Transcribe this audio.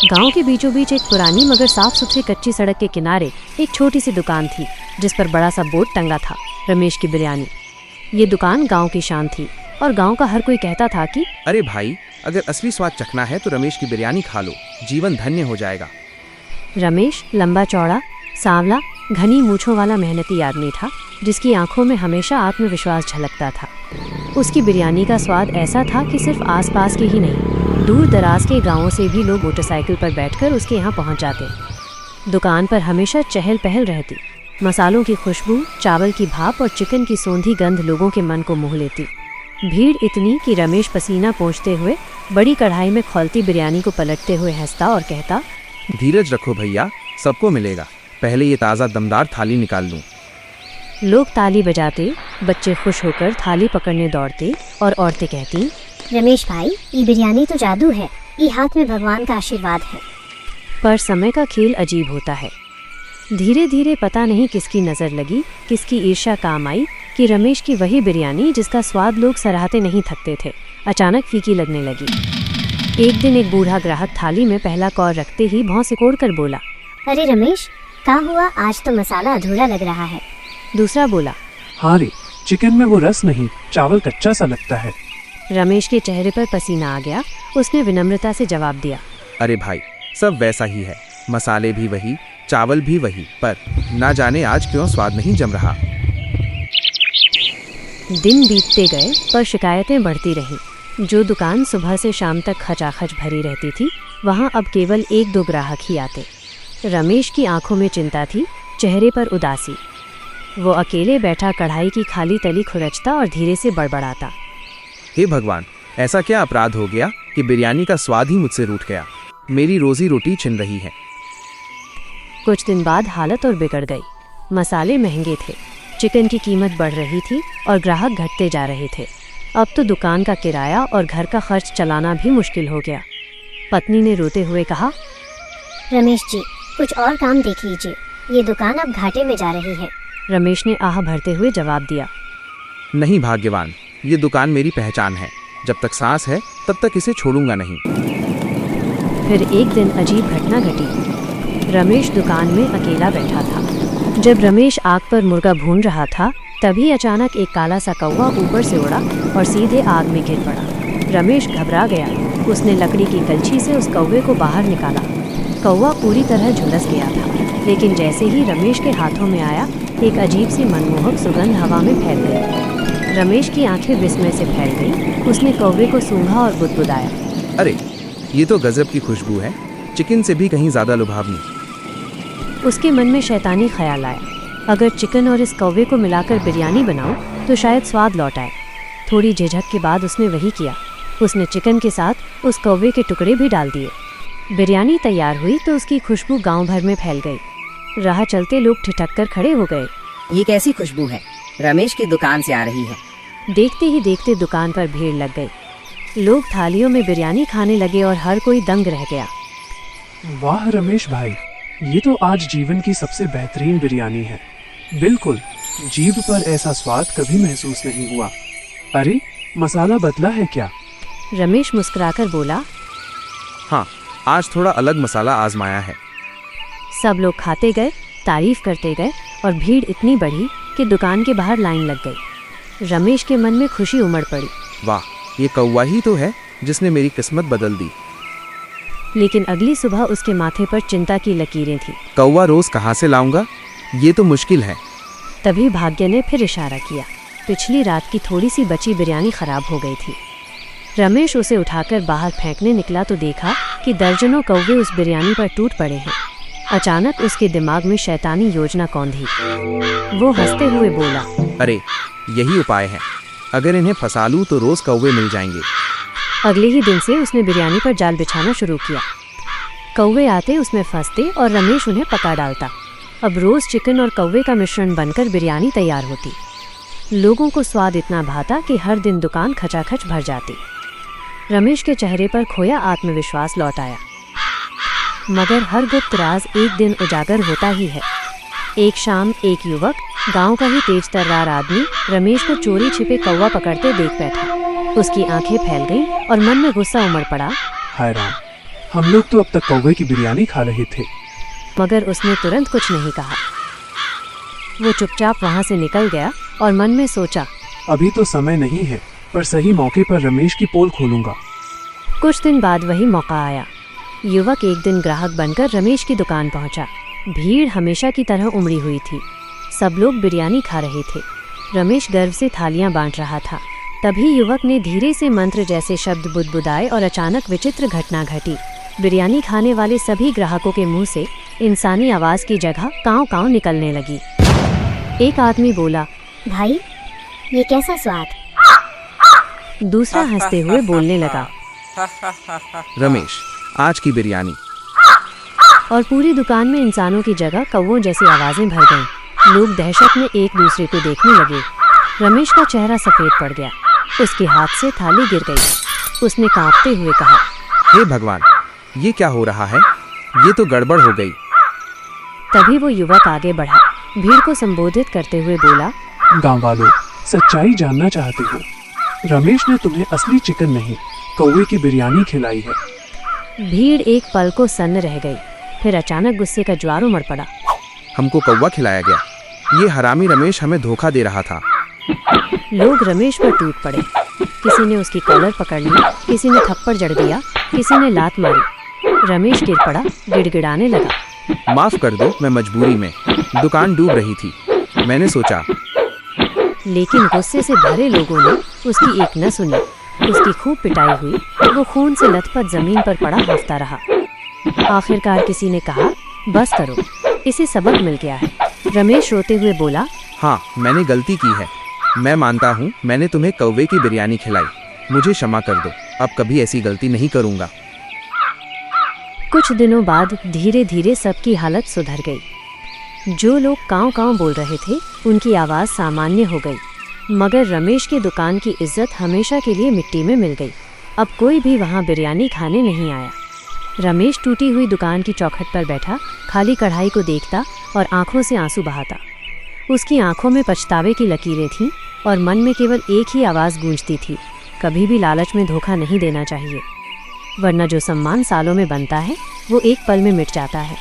गांव के बीचों बीच एक पुरानी मगर साफ सुथरी कच्ची सड़क के किनारे एक छोटी सी दुकान थी, जिस पर बड़ा सा बोर्ड टंगा था, रमेश की बिरयानी। ये दुकान गांव की शान थी और गांव का हर कोई कहता था कि अरे भाई, अगर असली स्वाद चखना है तो रमेश की बिरयानी खा लो, जीवन धन्य हो जाएगा। रमेश लंबा चौड़ा, सांवला, घनी मूंछों वाला मेहनती आदमी था, जिसकी आंखों में हमेशा आत्मविश्वास झलकता था। उसकी बिरयानी का स्वाद ऐसा था कि सिर्फ आसपास के ही नहीं, दूर दराज के गांवों से भी लोग मोटरसाइकिल पर बैठकर उसके यहाँ पहुँच जाते। दुकान पर हमेशा चहल पहल रहती। मसालों की खुशबू, चावल की भाप और चिकन की सोंधी गंध लोगों के मन को मोह लेती। भीड़ इतनी कि रमेश पसीना पोंछते हुए बड़ी कढ़ाई में खौलती बिरयानी को पलटते हुए हंसता और कहता, धीरज रखो भैया, सबको मिलेगा, पहले ये ताज़ा दमदार थाली निकाल लूं। लोग ताली बजाते, बच्चे खुश होकर थाली पकड़ने दौड़ते और औरतें कहती, रमेश भाई, ये बिरयानी तो जादू है, ये हाथ में भगवान का आशीर्वाद है। पर समय का खेल अजीब होता है। धीरे धीरे पता नहीं किसकी नज़र लगी, किसकी ईर्ष्या काम आई कि रमेश की वही बिरयानी जिसका स्वाद लोग सराहते नहीं थकते थे, अचानक फीकी लगने लगी। एक दिन एक बूढ़ा ग्राहक थाली में पहला कौर रखते ही भौं सिकोड़ कर बोला, अरे रमेश, क्या हुआ? आज तो मसाला अधूरा लग रहा है। दूसरा बोला, हाँ रे, चिकन में वो रस नहीं, चावल कच्चा सा लगता है। रमेश के चेहरे पर पसीना आ गया। उसने विनम्रता से जवाब दिया, अरे भाई, सब वैसा ही है, मसाले भी वही, चावल भी वही, पर ना जाने आज क्यों स्वाद नहीं जम रहा। दिन बीतते गए पर शिकायतें बढ़ती रहीं। जो दुकान सुबह से शाम तक खचाखच भरी रहती थी, वहाँ अब केवल एक दो ग्राहक ही आते। रमेश की आंखों में चिंता थी, चेहरे पर उदासी। वो अकेले बैठा कढ़ाई की खाली तली खुरचता और धीरे से बड़बड़ाता, हे भगवान, ऐसा क्या अपराध हो गया कि बिरयानी का स्वाद ही मुझसे रूठ गया। मेरी रोजी रोटी छिन रही है। कुछ दिन बाद हालत और बिगड़ गई। मसाले महंगे थे, चिकन की कीमत बढ़ रही थी और ग्राहक घटते जा रहे थे। अब तो दुकान का किराया और घर का खर्च चलाना भी मुश्किल हो गया। पत्नी ने रोते हुए कहा, रमेश जी, कुछ और काम देख लीजिए, ये दुकान अब घाटे में जा रही है। रमेश ने आह भरते हुए जवाब दिया, नहीं भाग्यवान, ये दुकान मेरी पहचान है, जब तक सांस है तब तक इसे छोड़ूंगा नहीं। फिर एक दिन अजीब घटना घटी। रमेश दुकान में अकेला बैठा था। जब रमेश आग पर मुर्गा भून रहा था, तभी अचानक एक काला सा कौवा ऊपर से उड़ा और सीधे आग में गिर पड़ा। रमेश घबरा गया। उसने लकड़ी की कलछी से उस कौवे को बाहर निकाला। कौवा पूरी तरह झुलस गया था, लेकिन जैसे ही रमेश के हाथों में आया, एक अजीब सी मनमोहक सुगंध हवा में फैल गई। रमेश की आंखें विस्मय से फैल गईं। उसने कौवे को सूंघा और बुदबुदाया, अरे, ये तो गजब की खुशबू है, चिकन से भी कहीं ज्यादा लुभावनी। उसके मन में शैतानी ख्याल आया, अगर चिकन और इस कौवे को मिलाकर बिरयानी बनाऊं तो शायद स्वाद लौट आए। थोड़ी झिझक के बाद उसने वही किया। उसने चिकन के साथ उस कौवे के टुकड़े भी डाल दिए। बिरयानी तैयार हुई तो उसकी खुशबू गांव भर में फैल गई। राह चलते लोग ठिठक कर खड़े हो गए। ये कैसी खुशबू है? रमेश की दुकान से आ रही है। देखते ही देखते दुकान पर भीड़ लग गई। लोग थालियों में बिरयानी खाने लगे और हर कोई दंग रह गया। वाह रमेश भाई, ये तो आज जीवन की सबसे बेहतरीन बिरयानी है। बिल्कुल, जीभ पर ऐसा स्वाद कभी महसूस नहीं हुआ। अरे, मसाला बदला है क्या? रमेश मुस्कुराकर बोला, हाँ, आज थोड़ा अलग मसाला आजमाया है। सब लोग खाते गए, तारीफ करते गए और भीड़ इतनी बढ़ी कि दुकान के बाहर लाइन लग गई। रमेश के मन में खुशी उमड़ पड़ी। वाह, ये कौवा ही तो है जिसने मेरी किस्मत बदल दी। लेकिन अगली सुबह उसके माथे पर चिंता की लकीरें थी। कौवा रोज कहाँ से लाऊंगा? ये तो मुश्किल है। तभी भाग्य ने फिर इशारा किया। पिछली रात की थोड़ी सी बची बिरयानी खराब हो गई थी। रमेश उसे उठाकर बाहर फेंकने निकला तो देखा कि दर्जनों कौवे उस बिरयानी पर टूट पड़े हैं। अचानक उसके दिमाग में शैतानी योजना कौंधी। वो हंसते हुए बोला, अरे, यही उपाय है, अगर इन्हें फंसा लूं तो रोज कौवे मिल जाएंगे। अगले ही दिन से उसने बिरयानी पर जाल बिछाना शुरू किया। कौवे आते, उसमें फंसते और रमेश उन्हें पका डालता। अब रोज चिकन और कौवे का मिश्रण बनकर बिरयानी तैयार होती। लोगों को स्वाद इतना भाता कि हर दिन दुकान खचाखच भर जाती। रमेश के चेहरे पर खोया आत्मविश्वास लौट आया। मगर हर गुप्त राज एक दिन उजागर होता ही है। एक शाम एक युवक, गांव का ही तेज तर्रार आदमी, रमेश को चोरी छिपे कौवा पकड़ते देख बैठा। उसकी आंखें फैल गईं और मन में गुस्सा उमड़ पड़ा। हाय राम, हम लोग तो अब तक कौवे की बिरयानी खा रहे थे। मगर उसने तुरंत कुछ नहीं कहा। वो चुपचाप वहां से निकल गया और मन में सोचा, अभी तो समय नहीं है, पर सही मौके पर रमेश की पोल खोलूंगा। कुछ दिन बाद वही मौका आया। युवक एक दिन ग्राहक बनकर रमेश की दुकान पहुंचा। भीड़ हमेशा की तरह उमड़ी हुई थी। सब लोग बिरयानी खा रहे थे। रमेश गर्व से थालियां बांट रहा था। तभी युवक ने धीरे से मंत्र जैसे शब्द बुदबुदाए और अचानक विचित्र घटना घटी। बिरयानी खाने वाले सभी ग्राहकों के मुंह से इंसानी आवाज की जगह काँव काँव निकलने लगी। एक आदमी बोला, भाई ये कैसा स्वाद। दूसरा हंसते हुए बोलने लगा, रमेश, आज की बिरयानी। और पूरी दुकान में इंसानों की जगह कौवों जैसी आवाजें भर गईं। लोग दहशत में एक दूसरे को देखने लगे। रमेश का चेहरा सफेद पड़ गया। उसके हाथ से थाली गिर गई। उसने कांपते हुए कहा, हे भगवान, ये क्या हो रहा है? ये तो गड़बड़ हो गई। तभी वो युवक आगे बढ़ा। भीड़ को संबोधित करते हुए बोला, गांव वालों, सच्चाई जानना चाहते हो? रमेश ने तुम्हें असली चिकन नहीं, कौवे की बिरयानी खिलाई है। भीड़ एक पल को सन्न रह गई। फिर अचानक गुस्से का ज्वार उमड़ पड़ा। हमको कौवा खिलाया गया। ये हरामी रमेश हमें धोखा दे रहा था। लोग रमेश पर टूट पड़े। किसी ने उसकी कॉलर पकड़ ली, किसी ने थप्पड़ जड़ दिया, किसी ने लात मारी। रमेश गिर पड़ा, गिड़गिड़ाने लगा। माफ कर दो, मैं मजबूरी में, दुकान डूब रही थी, मैंने सोचा। लेकिन गुस्से से भरे लोगों ने उसकी एक न सुनी। उसकी खूब पिटाई हुई। वो खून से लथपथ जमीन पर पड़ा हफ्ता रहा। आखिरकार किसी ने कहा, बस करो, इसे सबक मिल गया है। रमेश रोते हुए बोला, हाँ, मैंने गलती की है। मैं मानता हूँ मैंने तुम्हें कौवे की बिरयानी खिलाई। मुझे क्षमा कर दो, अब कभी ऐसी गलती नहीं करूँगा। कुछ दिनों बाद धीरे धीरे सबकी हालत सुधर गई। जो लोग काँव काँव बोल रहे थे, उनकी आवाज़ सामान्य हो गई। मगर रमेश की दुकान की इज्जत हमेशा के लिए मिट्टी में मिल गई। अब कोई भी वहाँ बिरयानी खाने नहीं आया। रमेश टूटी हुई दुकान की चौखट पर बैठा खाली कढ़ाई को देखता और आंखों से आंसू बहाता। उसकी आंखों में पछतावे की लकीरें थीं और मन में केवल एक ही आवाज़ गूंजती थी, कभी भी लालच में धोखा नहीं देना चाहिए, वरना जो सम्मान सालों में बनता है वो एक पल में मिट जाता है।